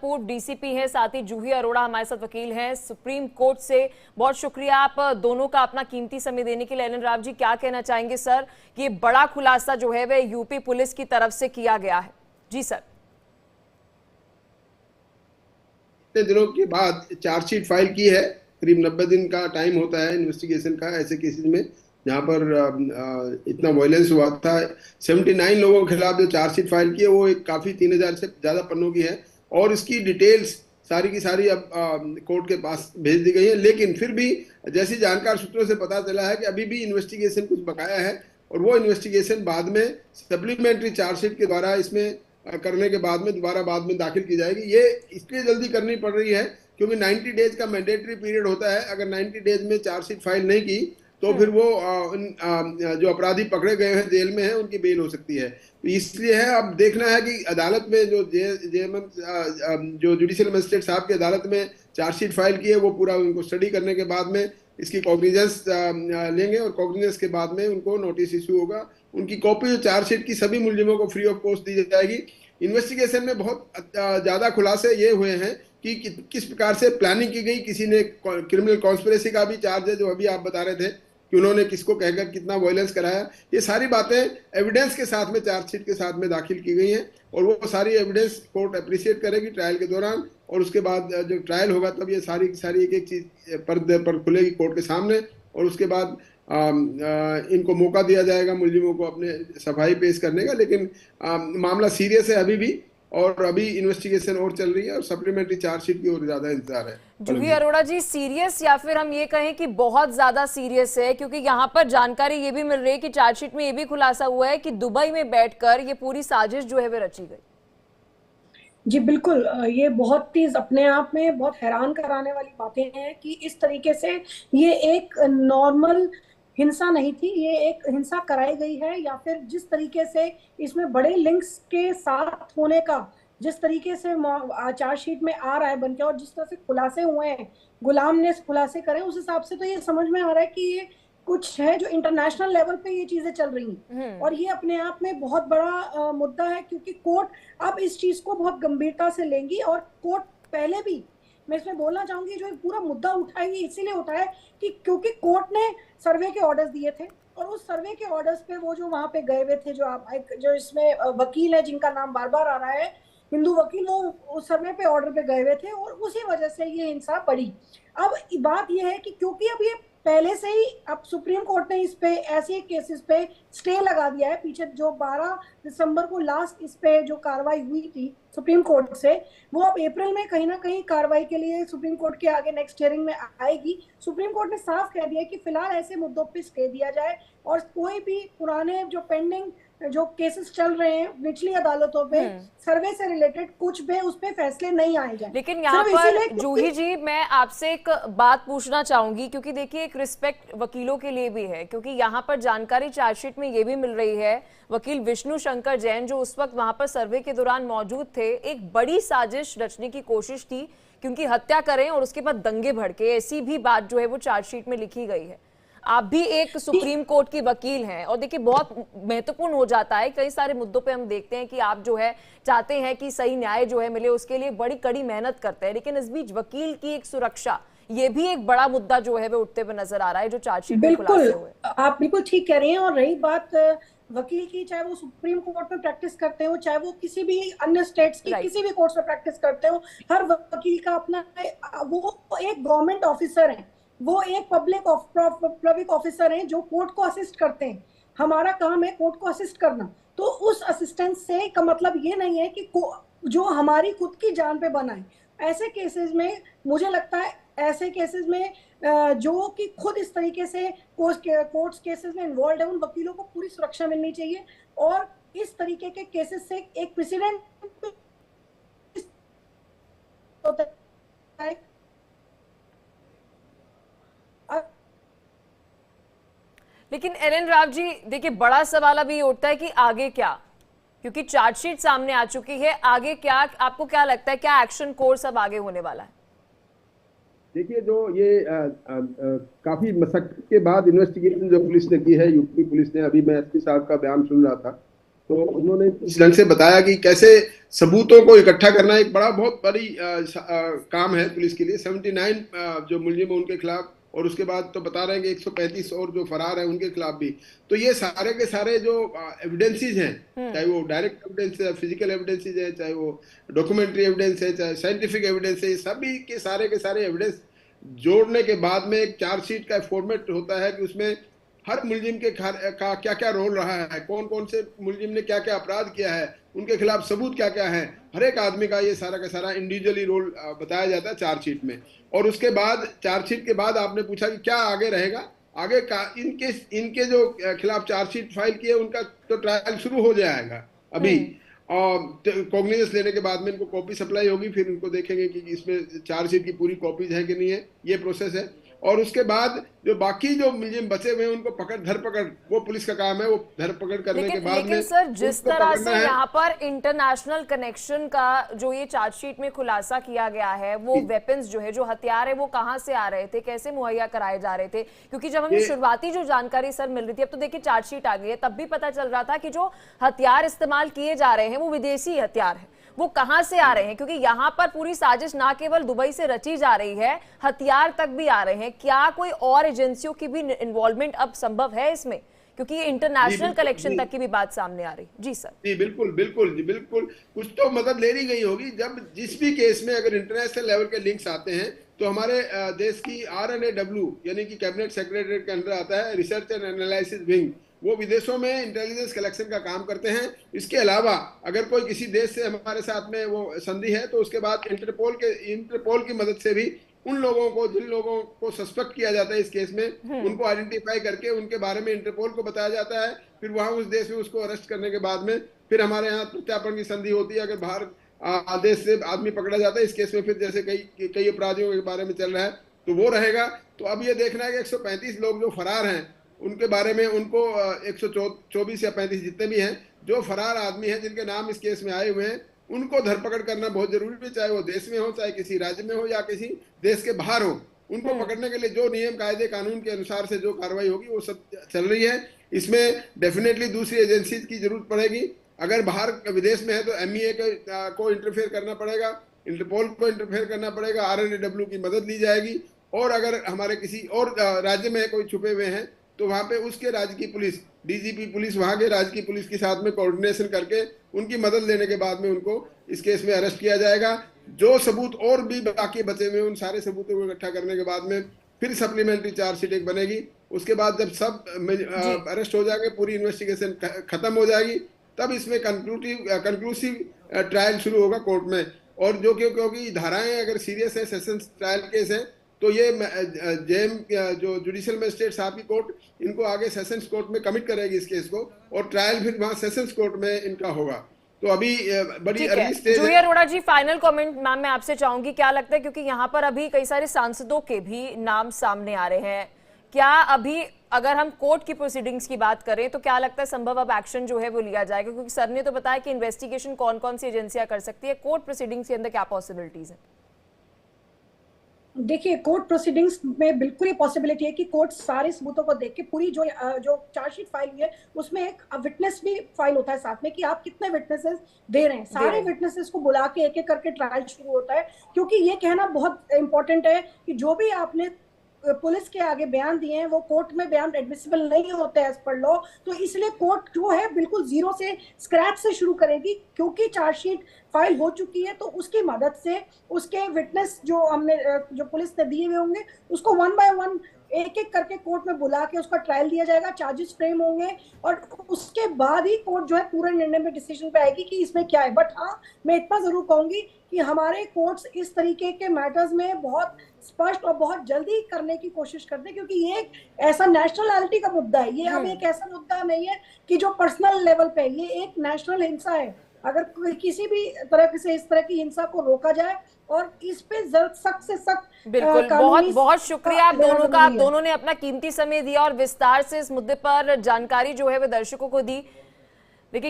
पूर्व डीसीपी हैं, साथ ही जूही अरोड़ा हमारे साथ वकील हैं सुप्रीम कोर्ट से। बहुत शुक्रिया आप दोनों का अपना कीमती समय देने के लिए। एल एन राव जी, क्या कहना चाहेंगे सर कि ये बड़ा खुलासा जो है वह यूपी पुलिस की तरफ से किया गया है? जी सर। इतने दिनों के बाद चार्जशीट फाइल की है। करीब 90 दिन का टाइम होता है इन्वेस्टिगेशन का ऐसे केसेस में जहां पर इतना वायलेंस हुआ था। 79 लोगों के खिलाफ जो चार्जशीट फाइल की है वो एक काफी 3000 से ज्यादा पन्नों की है और इसकी डिटेल्स सारी की सारी अब कोर्ट के पास भेज दी गई है। लेकिन फिर भी जैसी जानकार सूत्रों से पता चला है कि अभी भी इन्वेस्टिगेशन कुछ बकाया है और वो इन्वेस्टिगेशन बाद में सप्लीमेंट्री चार्जशीट के द्वारा इसमें करने के बाद में दोबारा बाद में दाखिल की जाएगी। ये इसलिए जल्दी करनी पड़ रही है क्योंकि 90 डेज का मैंडेटरी पीरियड होता है। अगर 90 डेज में चार्जशीट फाइल नहीं की तो फिर वो जो अपराधी पकड़े गए हैं जेल में हैं उनकी बेल हो सकती है। तो इसलिए है अब देखना है कि अदालत में जो जो जुडिशियल मजिस्ट्रेट साहब की अदालत में चार्जशीट फाइल की है वो पूरा उनको स्टडी करने के बाद में इसकी कॉग्निजेंस लेंगे और कॉग्निजेंस के बाद में उनको नोटिस इशू होगा। उनकी कॉपी चार्जशीट की सभी मुलजिमों को फ्री ऑफ कॉस्ट दी जाएगी। इन्वेस्टिगेशन में बहुत ज्यादा खुलासे ये हुए हैं कि किस प्रकार से प्लानिंग की गई। किसी ने क्रिमिनल कॉन्स्पिरेसी का भी चार्ज है जो अभी आप बता रहे थे कि उन्होंने किसको कहकर कितना वायलेंस कराया। ये सारी बातें एविडेंस के साथ में चार्जशीट के साथ में दाखिल की गई हैं और वो सारी एविडेंस कोर्ट अप्रिशिएट करेगी ट्रायल के दौरान और उसके बाद जब ट्रायल होगा तब ये सारी सारी एक एक चीज पर्दे पर खुलेगी कोर्ट के सामने और उसके बाद इनको मौका दिया जाएगा मुलजिमों को अपने सफाई पेश करने का। लेकिन मामला सीरियस है अभी भी और अभी इन्वेस्टिगेशन और चल रही है और सप्लीमेंट्री चार्जशीट की और ज्यादा इंतजार है। जूही अरोड़ा जी, सीरियस या फिर हम ये कहें कि बहुत ज्यादा सीरियस है? क्योंकि यहाँ पर जानकारी ये भी मिल रही है कि चार्जशीट में ये भी खुलासा हुआ है कि दुबई में बैठकर ये पूरी साजिश जो है वह रची गई। जी बिल्कुल, ये बहुत चीज अपने आप में बहुत हैरान कराने वाली बातें हैं कि इस तरीके से ये एक नॉर्मल हिंसा नहीं थी, ये एक हिंसा कराई गई है या फिर जिस तरीके से इसमें बड़े लिंक्स के साथ होने का जिस तरीके से चार्जशीट में आ रहा है बनके और जिस तरह से खुलासे हुए हैं, गुलाम ने खुलासे करे, उस हिसाब से तो ये समझ में आ रहा है कि ये कुछ है जो इंटरनेशनल लेवल पे ये चीजें चल रही हैं और ये अपने आप में बहुत बड़ा मुद्दा है क्योंकि कोर्ट अब इस चीज को बहुत गंभीरता से लेंगी और कोर्ट पहले भी मैं इसमें बोलना चाहूंगी जो पूरा मुद्दा उठाएगी इसीलिए उठाया कि क्योंकि कोर्ट ने सर्वे के ऑर्डर्स दिए थे और उस सर्वे के ऑर्डर्स पे वो जो वहां पे गए हुए थे जो इसमें वकील है जिनका नाम बार बार आ रहा है, हिंदू वकील, वो उस सर्वे पे ऑर्डर पे गए हुए थे और उसी वजह से ये हिंसा बढ़ी। अब बात यह है कि क्योंकि अब ये पहले से ही अब सुप्रीम कोर्ट ने इस पे ऐसे केसेस पे स्टे लगा दिया है। पीछे जो 12 दिसंबर को लास्ट इस पे जो कार्रवाई हुई थी सुप्रीम कोर्ट से, वो अब अप्रैल में कहीं ना कहीं कार्रवाई के लिए सुप्रीम कोर्ट के आगे नेक्स्ट हियरिंग में आएगी। सुप्रीम कोर्ट ने साफ कह दिया कि फिलहाल ऐसे मुद्दों पे स्टे दिया जाए और कोई भी पुराने जो पेंडिंग जो केसेस चल रहे हैं निचली अदालतों पे सर्वे से रिलेटेड कुछ भी उस पे फैसले नहीं आए जाए। लेकिन यहाँ पर जूही जी मैं आपसे एक बात पूछना चाहूंगी क्योंकि देखिए एक रिस्पेक्ट वकीलों के लिए भी है क्योंकि यहाँ पर जानकारी चार्जशीट में ये भी मिल रही है वकील विष्णु शंकर जैन जो उस वक्त वहां पर सर्वे के दौरान मौजूद थे, एक बड़ी साजिश रचने की कोशिश थी क्योंकि हत्या करें और उसके बाद दंगे भड़के, ऐसी भी बात जो है वो चार्जशीट में लिखी गई है। आप भी एक सुप्रीम कोर्ट की वकील हैं और देखिए बहुत महत्वपूर्ण हो जाता है कई सारे मुद्दों पे हम देखते हैं कि आप जो है चाहते हैं कि सही न्याय जो है मिले, उसके लिए बड़ी कड़ी मेहनत करते हैं, लेकिन इस बीच वकील की एक सुरक्षा ये भी एक बड़ा मुद्दा जो है वो उठते हुए नजर आ रहा है जो चार्जशीट में खुलासे हुए। आप बिल्कुल ठीक कह रहे हैं। और रही बात वकील की, चाहे वो सुप्रीम कोर्ट में प्रैक्टिस करते हो चाहे वो किसी भी अन्य स्टेट्स की किसी भी कोर्ट में प्रैक्टिस करते हो, हर वकील का अपना, वो एक गवर्नमेंट ऑफिसर है, वो एक पब्लिक ऑफिसर हैं जो कोर्ट को असिस्ट करते हैं। हमारा काम है कोर्ट को असिस्ट करना, तो उस असिस्टेंस से का मतलब ये नहीं है कि जो हमारी खुद की जान पे बना है। ऐसे केसेस में मुझे लगता है ऐसे केसेस में जो कि खुद इस तरीके से कोर्ट्स केसेस में इन्वॉल्व है उन वकीलों को पूरी सुरक्षा मिलनी चाहिए और इस तरीके के केसेस से एक प्रेसिडेंट होता है। लेकिन एल एन राव जी देखिए बड़ा सवाल अभी उठता है कि आगे क्या, क्योंकि चार्जशीट सामने आ चुकी है, आगे क्या? आपको क्या लगता है क्या एक्शन कोर्स अब आगे होने वाला है? देखिए जो ये काफी मशक्कत के बाद इन्वेस्टिगेशन जो पुलिस ने की है, यूपी पुलिस ने, अभी मैं एसपी साहब का बयान सुन रहा था तो उन्होंने इस ढंग से बताया कि कैसे सबूतों को इकट्ठा करना एक बहुत बड़ी काम है पुलिस के लिए। 79 जो मुलजिम है उनके खिलाफ, और उसके बाद तो बता रहे हैं कि 135 और जो फरार हैं उनके खिलाफ भी। तो ये सारे के सारे जो एविडेंसेस हैं, चाहे वो डायरेक्ट एविडेंस है, फिजिकल एविडेंसेस है, चाहे वो डॉक्यूमेंट्री एविडेंस है, चाहे साइंटिफिक एविडेंस है, सभी के सारे एविडेंस जोड़ने के बाद में एक चार्जशीट का फॉर्मेट होता है कि उसमें हर मुलजिम के का क्या क्या रोल रहा है, कौन कौन से मुलजिम ने क्या क्या अपराध किया है, उनके खिलाफ सबूत क्या क्या है, हर एक आदमी का ये सारा का सारा इंडिविजुअली रोल बताया जाता है चार्जशीट में। और उसके बाद चार्जशीट के बाद आपने पूछा कि क्या आगे रहेगा, आगे का इनके जो खिलाफ चार्जशीट फाइल किए उनका तो ट्रायल शुरू हो जाएगा अभी। और कॉग्निजेंस लेने के बाद में इनको कॉपी सप्लाई होगी, फिर इनको देखेंगे कि इसमें चार्जशीट की पूरी कॉपीज है कि नहीं है, ये प्रोसेस है। और उसके बाद जो बाकी जो मुलजिम बचे हुए हैं उनको धरपकड़, वो पुलिस का काम है, वो धरपकड़ करने के बाद में सर जिस तरह से है। यहाँ पर इंटरनेशनल कनेक्शन का जो ये चार्जशीट में खुलासा किया गया है, वो वेपन्स जो है, जो हथियार है, वो कहाँ से आ रहे थे, कैसे मुहैया कराए जा रहे थे? क्योंकि जब हमें शुरुआती जो जानकारी सर मिल रही थी, अब तो देखिए चार्जशीट आ गई है, तब भी पता चल रहा था कि जो हथियार इस्तेमाल किए जा रहे हैं वो विदेशी हथियार है। वो कहां से आ रहे हैं? क्योंकि यहाँ पर पूरी साजिश ना केवल दुबई से रची जा रही है, हथियार तक भी आ रहे हैं। क्या कोई और एजेंसियों की भी इन्वॉल्वमेंट अब संभव है इसमें? क्योंकि ये इंटरनेशनल कलेक्शन तक की भी बात सामने आ रही। जी सर। जी बिल्कुल बिल्कुल जी बिल्कुल, कुछ तो मदद ले ली गई होगी। जब जिस भी केस में अगर इंटरनेशनल लेवल के लिंक्स आते हैं तो हमारे देश की RNAW यानी कि कैबिनेट सेक्रेटरीट के अंदर आता है रिसर्च एंड एनालिसिस विंग, वो विदेशों में इंटेलिजेंस कलेक्शन का काम करते हैं। इसके अलावा अगर कोई किसी देश से हमारे साथ में वो संधि है तो उसके बाद इंटरपोल की मदद से भी उन लोगों को, जिन लोगों को सस्पेक्ट किया जाता है इस केस में, उनको आइडेंटिफाई करके उनके बारे में इंटरपोल को बताया जाता है। फिर वहां उस देश में उसको अरेस्ट करने के बाद में फिर हमारे यहाँ प्रत्यार्पण की संधि होती है। अगर बाहर देश से आदमी पकड़ा जाता है इस केस में, फिर जैसे कई अपराधियों के बारे में चल रहा है तो वो रहेगा। तो अब ये देखना है कि 135 लोग जो फरार हैं उनके बारे में, उनको 124 या 35 जितने भी हैं जो फरार आदमी हैं जिनके नाम इस केस में आए हुए हैं, उनको धरपकड़ करना बहुत जरूरी है, चाहे वो देश में हो, चाहे किसी राज्य में हो या किसी देश के बाहर हो। उनको पकड़ने के लिए जो नियम कायदे कानून के अनुसार से जो कार्रवाई होगी वो सब चल रही है। इसमें डेफिनेटली दूसरी एजेंसीज की जरूरत पड़ेगी। अगर बाहर विदेश में है तो MEA को इंटरफेयर करना पड़ेगा, इंटरपोल को इंटरफेयर करना पड़ेगा, RNAW की मदद ली जाएगी। और अगर हमारे किसी और राज्य में कोई छुपे हुए हैं तो वहां पे उसके राज्य की पुलिस, DGP पुलिस, वहां के राज्य की पुलिस के साथ में कोऑर्डिनेशन करके उनकी मदद लेने के बाद में उनको इस केस में अरेस्ट किया जाएगा। जो सबूत और भी बाकी बचे हुए उन सारे सबूतों को इकट्ठा करने के बाद में फिर सप्लीमेंट्री चार्जशीट एक बनेगी। उसके बाद जब सब अरेस्ट हो जाएंगे, पूरी इन्वेस्टिगेशन खत्म हो जाएगी, तब इसमें कंक्लूसिव ट्रायल शुरू होगा कोर्ट में। और जो क्योंकि धाराएं अगर सीरियस है, सेशंस ट्रायल केस है, तो ये जेएम जो जुडिशियल मजिस्ट्रेट साहब की कोर्ट इनको आगे सेशंस कोर्ट में कमिट करेगी इस केस को, और ट्रायल फिर वहां सेशंस कोर्ट में इनका होगा। तो अभी बड़ी अर्ली स्टेज है। जूही अरोड़ा जी, फाइनल कमेंट मैम मैं आपसे चाहूंगी, क्या लगता है, क्योंकि यहाँ पर अभी कई सारे सांसदों के भी नाम सामने आ रहे हैं, क्या अभी अगर हम कोर्ट की प्रोसीडिंग्स की बात करें तो क्या लगता है संभव अब एक्शन जो है वो लिया जाएगा? क्योंकि सर ने तो बताया कि इन्वेस्टिगेशन कौन कौन सी एजेंसियां कर सकती है, कोर्ट प्रोसीडिंग्स के अंदर क्या पॉसिबिलिटीज है? देखिए, कोर्ट प्रोसीडिंग्स में बिल्कुल ही पॉसिबिलिटी है कि कोर्ट सारे सबूतों को देख के पूरी जो चार्जशीट फाइल हुई है उसमें एक विटनेस भी फाइल होता है साथ में कि आप कितने विटनेसेस दे रहे हैं। सारे विटनेसेस को बुला के एक एक करके ट्रायल शुरू होता है, क्योंकि ये कहना बहुत इंपॉर्टेंट है कि जो भी आपने पुलिस के आगे बयान दिए हैं वो कोर्ट में बयान एडमिसिबल नहीं होते एज पर लॉ। तो इसलिए कोर्ट जो है बिल्कुल जीरो से, स्क्रैच से शुरू करेगी, क्योंकि चार्जशीट फाइल हो चुकी है। तो उसकी मदद से उसके विटनेस जो पुलिस ने दिए हुए होंगे उसको 1 by 1 एक एक करके कोर्ट में बुला के उसका ट्रायल दिया जाएगा, चार्जेस फ्रेम होंगे, और उसके बाद ही कोर्ट जो है पूरे निर्णय में डिसीजन पे आएगी कि इसमें क्या है। बट हाँ, मैं इतना जरूर कहूंगी कि हमारे कोर्ट्स इस तरीके के मैटर्स में बहुत स्पष्ट और बहुत जल्दी करने की कोशिश करते हैं, क्योंकि ये एक ऐसा नेशनलिटी का मुद्दा है। ये अब एक ऐसा मुद्दा नहीं है कि जो पर्सनल लेवल पे है, ये एक नेशनल हिंसा है। अगर किसी भी तरह से इस तरह की हिंसा को रोका जाए और इस पे सख्त से सख्त, बिल्कुल, बहुत बहुत शुक्रिया आप दोनों का। आप दोनों ने अपना कीमती समय दिया और विस्तार से इस मुद्दे पर जानकारी जो है वो दर्शकों को दी। देखिए